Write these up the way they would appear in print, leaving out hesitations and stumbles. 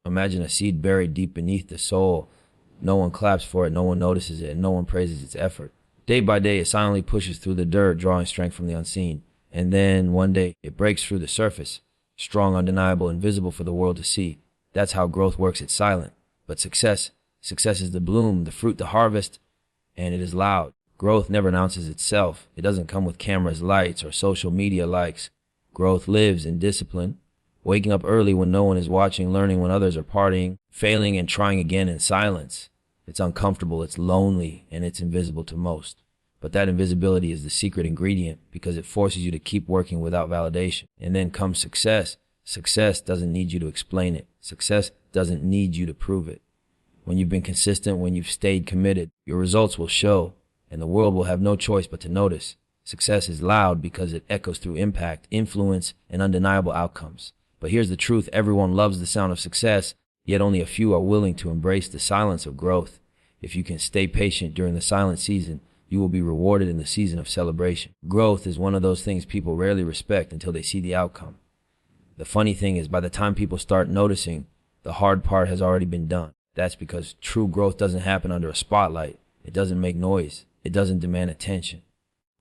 Imagine a seed buried deep beneath the soil. No one claps for it, no one notices it, and no one praises its effort. Day by day, it silently pushes through the dirt, drawing strength from the unseen. And then, one day, it breaks through the surface. Strong, undeniable, invisible for the world to see. That's how growth works. It's silent. But success is the bloom, the fruit, the harvest, and it is loud. Growth never announces itself. It doesn't come with cameras, lights, or social media likes. Growth lives in discipline, waking up early when no one is watching, learning when others are partying, failing and trying again in silence. It's uncomfortable, it's lonely, and it's invisible to most. But that invisibility is the secret ingredient because it forces you to keep working without validation. And then comes success. Success doesn't need you to explain it. Success doesn't need you to prove it. When you've been consistent, when you've stayed committed, your results will show, and the world will have no choice but to notice. Success is loud because it echoes through impact, influence, and undeniable outcomes. But here's the truth. Everyone loves the sound of success, yet only a few are willing to embrace the silence of growth. If you can stay patient during the silent season, you will be rewarded in the season of celebration. Growth is one of those things people rarely respect until they see the outcome. The funny thing is, by the time people start noticing, the hard part has already been done. That's because true growth doesn't happen under a spotlight. It doesn't make noise. It doesn't demand attention.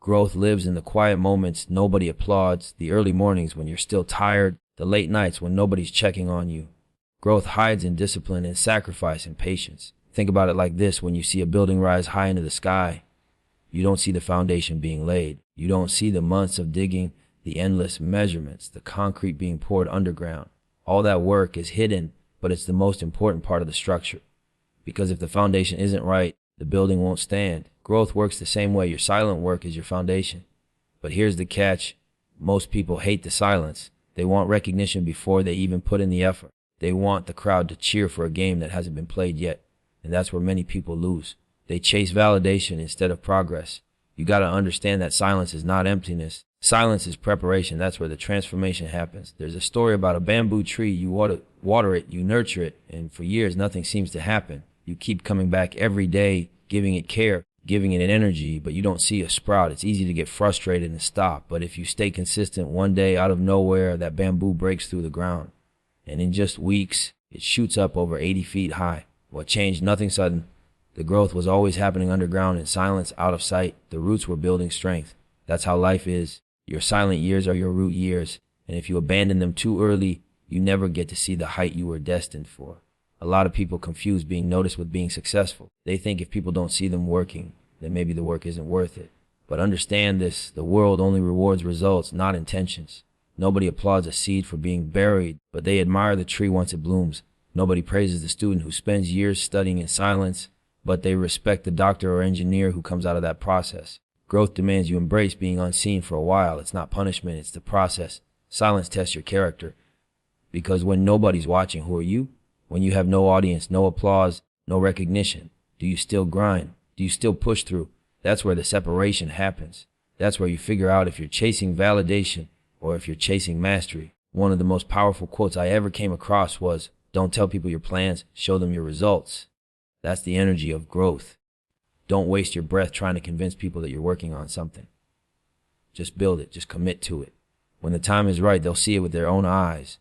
Growth lives in the quiet moments nobody applauds, the early mornings when you're still tired, the late nights when nobody's checking on you. Growth hides in discipline and sacrifice and patience. Think about it like this: when you see a building rise high into the sky, you don't see the foundation being laid. You don't see the months of digging, the endless measurements, the concrete being poured underground. All that work is hidden, but it's the most important part of the structure. Because if the foundation isn't right, the building won't stand. Growth works the same way. Your silent work is your foundation. But here's the catch. Most people hate the silence. They want recognition before they even put in the effort. They want the crowd to cheer for a game that hasn't been played yet. And that's where many people lose. They chase validation instead of progress. You got to understand that silence is not emptiness. Silence is preparation. That's where the transformation happens. There's a story about a bamboo tree. You water it, you nurture it, and for years nothing seems to happen. You keep coming back every day, giving it care, giving it energy, but you don't see a sprout. It's easy to get frustrated and stop. But if you stay consistent, one day out of nowhere, that bamboo breaks through the ground. And in just weeks, it shoots up over 80 feet high. What changed? Nothing sudden. The growth was always happening underground in silence, out of sight. The roots were building strength. That's how life is. Your silent years are your root years. And if you abandon them too early, you never get to see the height you were destined for. A lot of people confuse being noticed with being successful. They think if people don't see them working, then maybe the work isn't worth it. But understand this, the world only rewards results, not intentions. Nobody applauds a seed for being buried, but they admire the tree once it blooms. Nobody praises the student who spends years studying in silence, but they respect the doctor or engineer who comes out of that process. Growth demands you embrace being unseen for a while. It's not punishment, it's the process. Silence tests your character. Because when nobody's watching, who are you? When you have no audience, no applause, no recognition, do you still grind? Do you still push through? That's where the separation happens. That's where you figure out if you're chasing validation or if you're chasing mastery. One of the most powerful quotes I ever came across was, "Don't tell people your plans, show them your results." That's the energy of growth. Don't waste your breath trying to convince people that you're working on something. Just build it, just commit to it. When the time is right, they'll see it with their own eyes.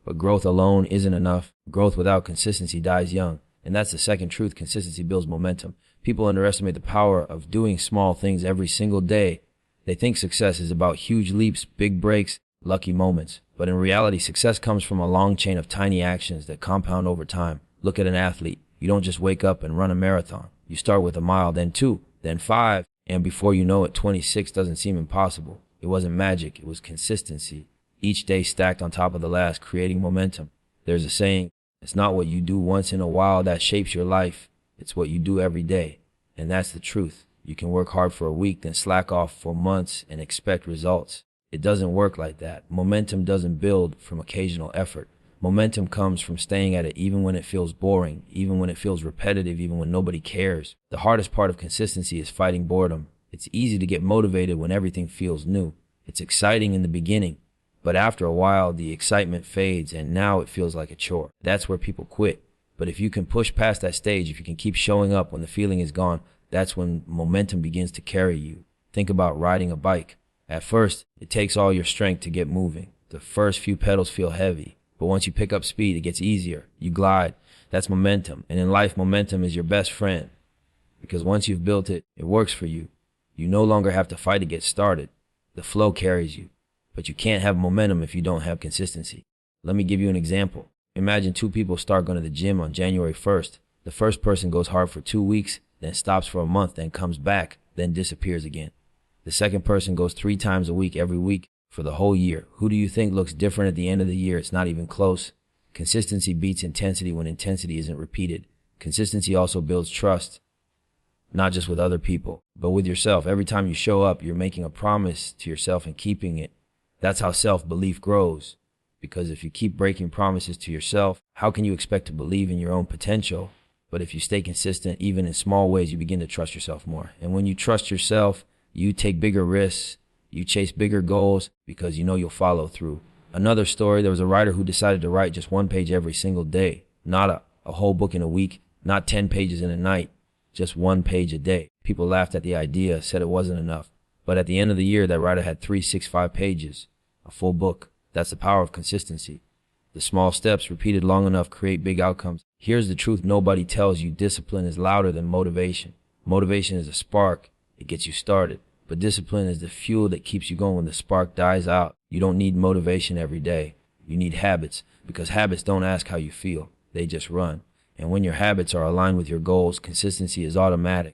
But growth alone isn't enough. Growth without consistency dies young. And that's the second truth. Consistency builds momentum. People underestimate the power of doing small things every single day. They think success is about huge leaps, big breaks, lucky moments. But in reality, success comes from a long chain of tiny actions that compound over time. Look at an athlete. You don't just wake up and run a marathon. You start with a mile, then 2, then 5, and before you know it, 26 doesn't seem impossible. It wasn't magic, it was consistency. Each day stacked on top of the last, creating momentum. There's a saying, it's not what you do once in a while that shapes your life. It's what you do every day. And that's the truth. You can work hard for a week, then slack off for months and expect results. It doesn't work like that. Momentum doesn't build from occasional effort. Momentum comes from staying at it even when it feels boring, even when it feels repetitive, even when nobody cares. The hardest part of consistency is fighting boredom. It's easy to get motivated when everything feels new. It's exciting in the beginning, but after a while, the excitement fades and now it feels like a chore. That's where people quit. But if you can push past that stage, if you can keep showing up when the feeling is gone, that's when momentum begins to carry you. Think about riding a bike. At first, it takes all your strength to get moving. The first few pedals feel heavy. But once you pick up speed, it gets easier. You glide. That's momentum. And in life, momentum is your best friend. Because once you've built it, it works for you. You no longer have to fight to get started. The flow carries you. But you can't have momentum if you don't have consistency. Let me give you an example. Imagine two people start going to the gym on January 1st. The first person goes hard for 2 weeks, then stops for a month, then comes back, then disappears again. The second person goes 3 times a week every week for the whole year. Who do you think looks different at the end of the year? It's not even close. Consistency beats intensity when intensity isn't repeated. Consistency also builds trust, not just with other people, but with yourself. Every time you show up, you're making a promise to yourself and keeping it. That's how self-belief grows. Because if you keep breaking promises to yourself, how can you expect to believe in your own potential? But if you stay consistent, even in small ways, you begin to trust yourself more. And when you trust yourself, you take bigger risks, you chase bigger goals because you know you'll follow through. Another story, there was a writer who decided to write just 1 page every single day. Not a whole book in a week, not 10 pages in a night, just 1 page a day. People laughed at the idea, said it wasn't enough. But at the end of the year, that writer had 365 pages, a full book. That's the power of consistency. The small steps repeated long enough create big outcomes. Here's the truth nobody tells you. Discipline is louder than motivation. Motivation is a spark. It gets you started. But discipline is the fuel that keeps you going when the spark dies out. You don't need motivation every day. You need habits, because habits don't ask how you feel. They just run. And when your habits are aligned with your goals, consistency is automatic.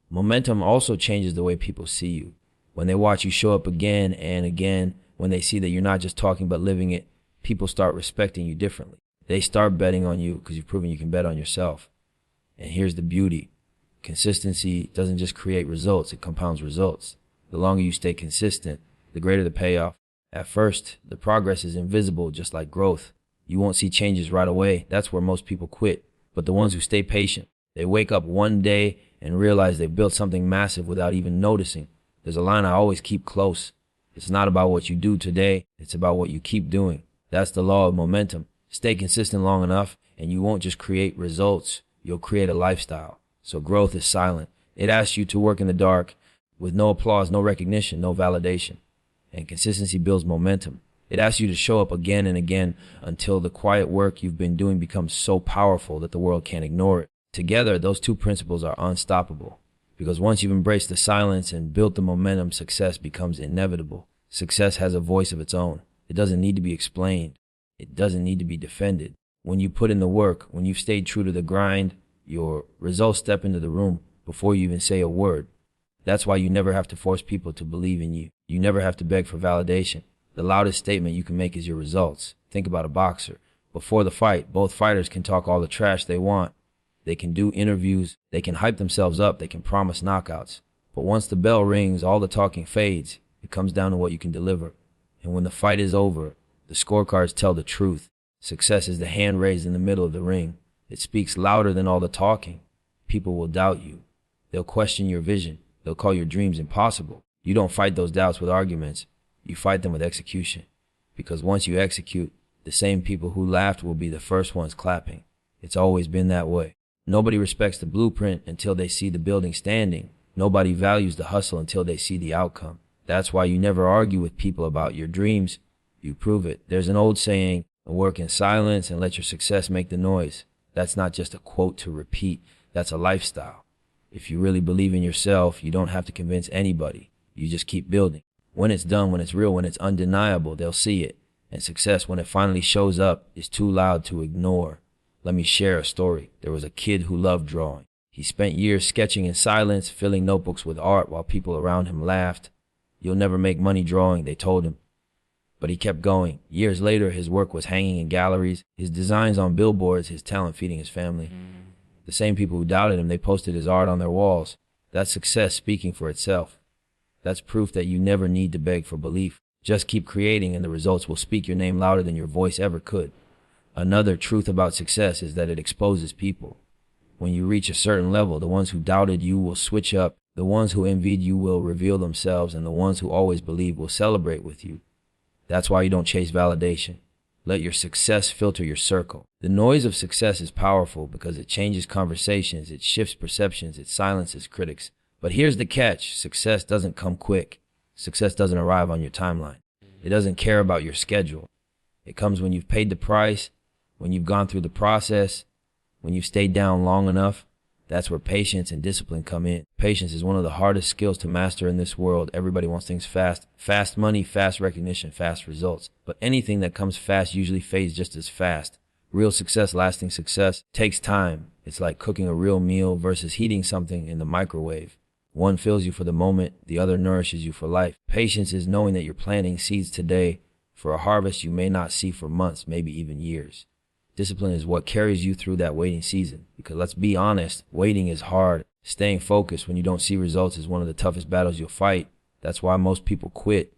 Momentum also changes the way people see you. When they watch you show up again and again, when they see that you're not just talking but living it, people start respecting you differently. They start betting on you because you've proven you can bet on yourself. And here's the beauty. Consistency doesn't just create results, it compounds results. The longer you stay consistent, the greater the payoff. At first, the progress is invisible, just like growth. You won't see changes right away. That's where most people quit. But the ones who stay patient, they wake up one day and realize they've built something massive without even noticing. There's a line I always keep close. It's not about what you do today, it's about what you keep doing. That's the law of momentum. Stay consistent long enough, and you won't just create results, you'll create a lifestyle. So growth is silent. It asks you to work in the dark with no applause, no recognition, no validation. And consistency builds momentum. It asks you to show up again and again until the quiet work you've been doing becomes so powerful that the world can't ignore it. Together, those two principles are unstoppable. Because once you've embraced the silence and built the momentum, success becomes inevitable. Success has a voice of its own. It doesn't need to be explained. It doesn't need to be defended. When you put in the work, when you've stayed true to the grind, your results step into the room before you even say a word. That's why you never have to force people to believe in you. You never have to beg for validation. The loudest statement you can make is your results. Think about a boxer. Before the fight, both fighters can talk all the trash they want. They can do interviews. They can hype themselves up. They can promise knockouts. But once the bell rings, all the talking fades. It comes down to what you can deliver. And when the fight is over, the scorecards tell the truth. Success is the hand raised in the middle of the ring. It speaks louder than all the talking. People will doubt you. They'll question your vision. They'll call your dreams impossible. You don't fight those doubts with arguments. You fight them with execution. Because once you execute, the same people who laughed will be the first ones clapping. It's always been that way. Nobody respects the blueprint until they see the building standing. Nobody values the hustle until they see the outcome. That's why you never argue with people about your dreams. You prove it. There's an old saying, work in silence and let your success make the noise. That's not just a quote to repeat. That's a lifestyle. If you really believe in yourself, you don't have to convince anybody. You just keep building. When it's done, when it's real, when it's undeniable, they'll see it. And success, when it finally shows up, is too loud to ignore. Let me share a story. There was a kid who loved drawing. He spent years sketching in silence, filling notebooks with art while people around him laughed. You'll never make money drawing, they told him. But he kept going. Years later, his work was hanging in galleries, his designs on billboards, his talent feeding his family. The same people who doubted him, they posted his art on their walls. That's success speaking for itself. That's proof that you never need to beg for belief. Just keep creating and the results will speak your name louder than your voice ever could. Another truth about success is that it exposes people. When you reach a certain level, the ones who doubted you will switch up, the ones who envied you will reveal themselves, and the ones who always believed will celebrate with you. That's why you don't chase validation. Let your success filter your circle. The noise of success is powerful because it changes conversations, it shifts perceptions, it silences critics. But here's the catch. Success doesn't come quick. Success doesn't arrive on your timeline. It doesn't care about your schedule. It comes when you've paid the price, when you've gone through the process, when you've stayed down long enough. That's where patience and discipline come in. Patience is one of the hardest skills to master in this world. Everybody wants things fast. Fast money, fast recognition, fast results. But anything that comes fast usually fades just as fast. Real success, lasting success, takes time. It's like cooking a real meal versus heating something in the microwave. One fills you for the moment, the other nourishes you for life. Patience is knowing that you're planting seeds today for a harvest you may not see for months, maybe even years. Discipline is what carries you through that waiting season. Because let's be honest, waiting is hard. Staying focused when you don't see results is one of the toughest battles you'll fight. That's why most people quit.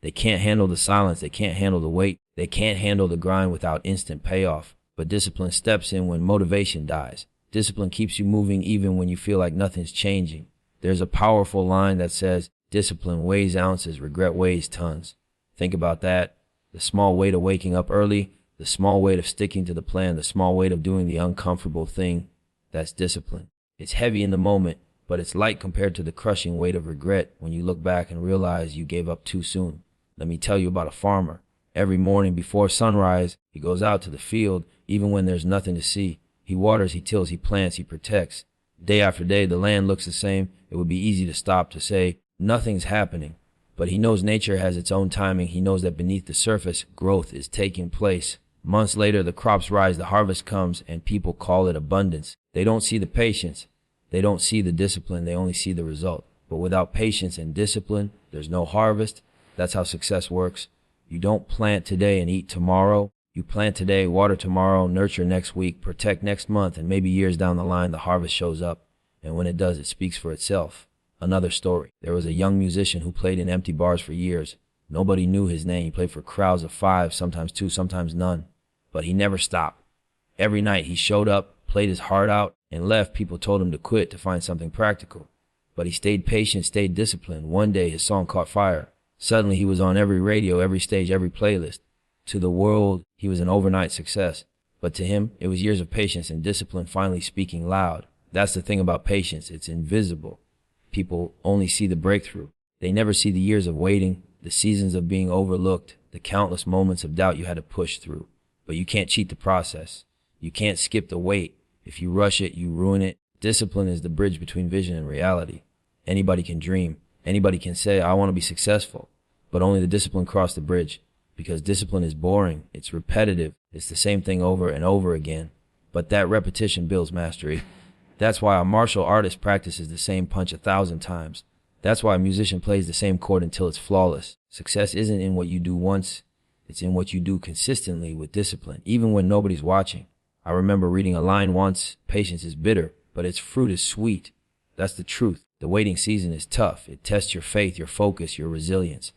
They can't handle the silence. They can't handle the wait. They can't handle the grind without instant payoff. But discipline steps in when motivation dies. Discipline keeps you moving even when you feel like nothing's changing. There's a powerful line that says, discipline weighs ounces, regret weighs tons. Think about that. The small weight of waking up early, the small weight of sticking to the plan, the small weight of doing the uncomfortable thing, that's discipline. It's heavy in the moment, but it's light compared to the crushing weight of regret when you look back and realize you gave up too soon. Let me tell you about a farmer. Every morning before sunrise, he goes out to the field, even when there's nothing to see. He waters, he tills, he plants, he protects. Day after day, the land looks the same. It would be easy to stop, to say, nothing's happening. But he knows nature has its own timing. He knows that beneath the surface, growth is taking place. Months later, the crops rise, the harvest comes, and people call it abundance. They don't see the patience. They don't see the discipline. They only see the result. But without patience and discipline, there's no harvest. That's how success works. You don't plant today and eat tomorrow. You plant today, water tomorrow, nurture next week, protect next month, and maybe years down the line, the harvest shows up. And when it does, it speaks for itself. Another story. There was a young musician who played in empty bars for years. Nobody knew his name. He played for crowds of 5, sometimes 2, sometimes none. But he never stopped. Every night he showed up, played his heart out, and left. People told him to quit, to find something practical. But he stayed patient, stayed disciplined. One day his song caught fire. Suddenly he was on every radio, every stage, every playlist. To the world, he was an overnight success. But to him, it was years of patience and discipline finally speaking loud. That's the thing about patience. It's invisible. People only see the breakthrough. They never see the years of waiting, the seasons of being overlooked, the countless moments of doubt you had to push through. But you can't cheat the process. You can't skip the wait. If you rush it, you ruin it. Discipline is the bridge between vision and reality. Anybody can dream. Anybody can say, I want to be successful. But only the discipline crossed the bridge. Because discipline is boring. It's repetitive. It's the same thing over and over again. But that repetition builds mastery. That's why a martial artist practices the same punch 1,000 times. That's why a musician plays the same chord until it's flawless. Success isn't in what you do once. It's in what you do consistently with discipline, even when nobody's watching. I remember reading a line once, patience is bitter, but its fruit is sweet. That's the truth. The waiting season is tough. It tests your faith, your focus, your resilience.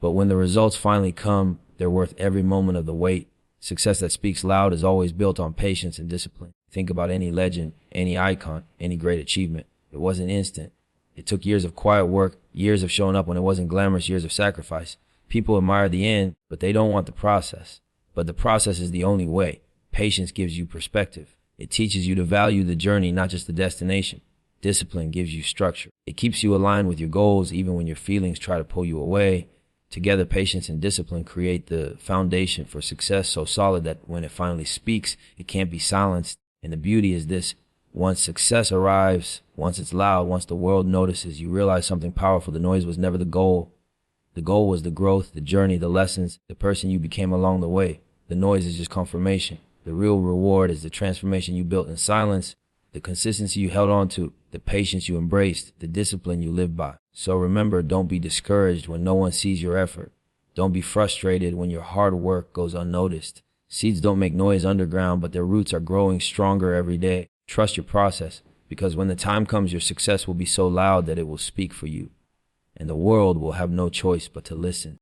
But when the results finally come, they're worth every moment of the wait. Success that speaks loud is always built on patience and discipline. Think about any legend, any icon, any great achievement. It wasn't instant. It took years of quiet work, years of showing up when it wasn't glamorous, years of sacrifice. People admire the end, but they don't want the process. But the process is the only way. Patience gives you perspective. It teaches you to value the journey, not just the destination. Discipline gives you structure. It keeps you aligned with your goals even when your feelings try to pull you away. Together, patience and discipline create the foundation for success so solid that when it finally speaks, it can't be silenced. And the beauty is this: once success arrives, once it's loud, once the world notices, you realize something powerful. The noise was never the goal. The goal was the growth, the journey, the lessons, the person you became along the way. The noise is just confirmation. The real reward is the transformation you built in silence, the consistency you held on to, the patience you embraced, the discipline you lived by. So remember, don't be discouraged when no one sees your effort. Don't be frustrated when your hard work goes unnoticed. Seeds don't make noise underground, but their roots are growing stronger every day. Trust your process, because when the time comes, your success will be so loud that it will speak for you. And the world will have no choice but to listen.